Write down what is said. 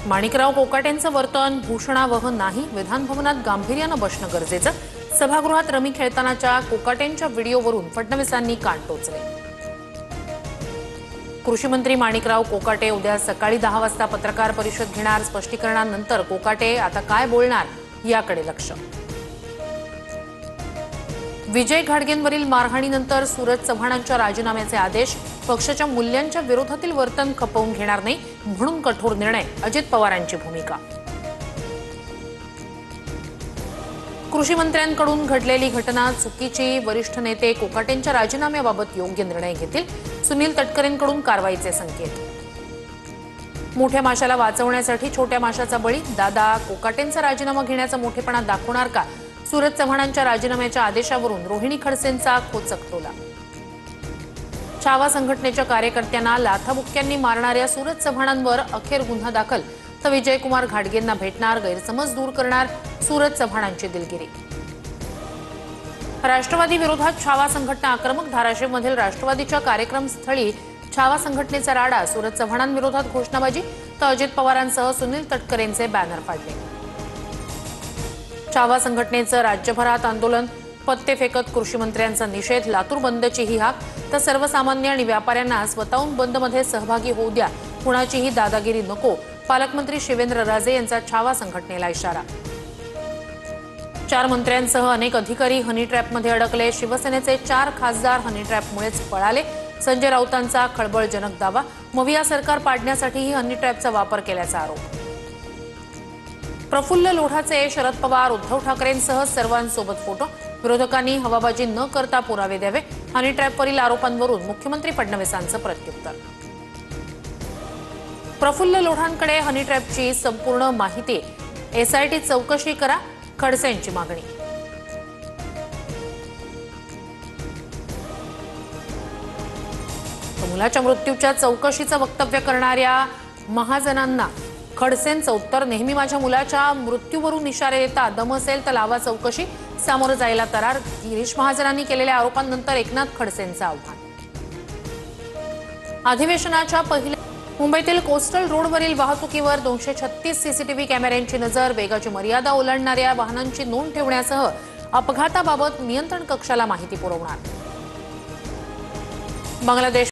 माणिकराव कोकाटेंचं वर्तन भूषणावह नाही, विधान भवनात गांभीर्यानं बसणं गरजेचं। सभागृहात रमी खेळतानाच्या कोकाटेंच्या व्हिडिओवरून फडणवीसांनी कान टोचले। कृषी मंत्री माणिकराव कोकाटे उद्या सकाळी 10 वाजता पत्रकार परिषद घेणार। स्पष्टीकरणानंतर कोकाटे आता काय बोलणार याकडे लक्ष। विजय घाडगेंवरील मारहाणीनंतर सूरज चव्हाणांच्या राजीनाम्याचे आदेश। पक्षाच्या मूल्यांच्या विरोधातील वर्तन खपवून घेणार नाही म्हणून कठोर निर्णय। अजित पवारांची भूमिका। कृषी मंत्र्यांकडून घडलेली घटना चुकीची, वरिष्ठ नेते कोकाटेंच्या राजीनाम्याबाबत योग्य निर्णय घेतील। सुनील तटकरेंकडून कारवाईचे संकेत। मोठ्या माशाला वाचवण्यासाठी छोट्या माशाचा बळी, दादा कोकाटेंचा राजीनामा घेण्याचा मोठेपणा दाखवणार का? सूरज चव्हाणांच्या राजीनाम्याच्या आदेशावरून रोहिणी खडसेंचा खोचक टोला। छावा संघटनेच्या कार्यकर्त्यांना लाथाबुक्क्यांनी मारणाऱ्या सूरज चव्हाणांवर अखेर गुन्हा दाखल, तर विजयकुमार घाडगेंना भेटणार, गैरसमज दूर करणार सूरज चव्हाणांची दिलगिरी। राष्ट्रवादी विरोधात छावा संघटना आक्रमक। धाराशिवमधील राष्ट्रवादीच्या कार्यक्रमस्थळी छावा संघटनेचा राडा। सूरज चव्हाणांविरोधात घोषणाबाजी, तर अजित पवारांसह सुनील तटकरेंचे बॅनर फाडले। छावा संघटनेचं राज्यभरात आंदोलन, पत्ते फेकत कृषी मंत्र्यांचा निषेध। लातूर बंदची ही हाक, तर सर्वसामान्य आणि व्यापाऱ्यांना स्वतःहून बंदमध्ये सहभागी होऊ द्या, कुणाचीही दादागिरी नको। पालकमंत्री शिवेंद्र राजे यांचा छावा संघटनेला इशारा। 4 मंत्र्यांसह अनेक अधिकारी हनी ट्रॅपमध्ये अडकले। शिवसेनेचे 4 खासदार हनी ट्रॅपमुळेच पळाले। संजय राऊतांचा खळबळजनक दावा, मविया सरकार पाडण्यासाठीही हनी ट्रॅपचा वापर केल्याचा आरोप। प्रफुल्ल लोढाचे शरद पवार, उद्धव ठाकरेंसह सर्वांसोबत फोटो। विरोधकांनी हवाबाजी न करता पुरावे द्यावे। हनी ट्रॅपवरील आरोपांवरून मुख्यमंत्री फडणवीसांचं प्रत्युत्तर। प्रफुल्ल लोढांकडे हनी ट्रॅपची संपूर्ण माहिती, एसआयटी चौकशी करा, खडसेंची मागणी। मुलाच्या मृत्यूच्या चौकशीचं वक्तव्य करणाऱ्या महाजनांना खडसेंचं उत्तर, नेहमी माझ्या मुलाच्या मृत्यूवरून इशारे देता, दम असेल तर लावा चौकशी, सामोरं जायला तयार। गिरीश महाजनांनी केलेल्या आरोपांनंतर एकनाथ खडसेंचं आव्हान। अधिवेशनाच्या पहिल्या मुंबईतील कोस्टल रोडवरील वाहतुकीवर 236 सीसीटीव्ही कॅमेऱ्यांची नजर। वेगाची मर्यादा ओलांडणाऱ्या वाहनांची नोंद ठेवण्यासह अपघाताबाबत नियंत्रण कक्षाला माहिती पुरवणार। बांगलादेश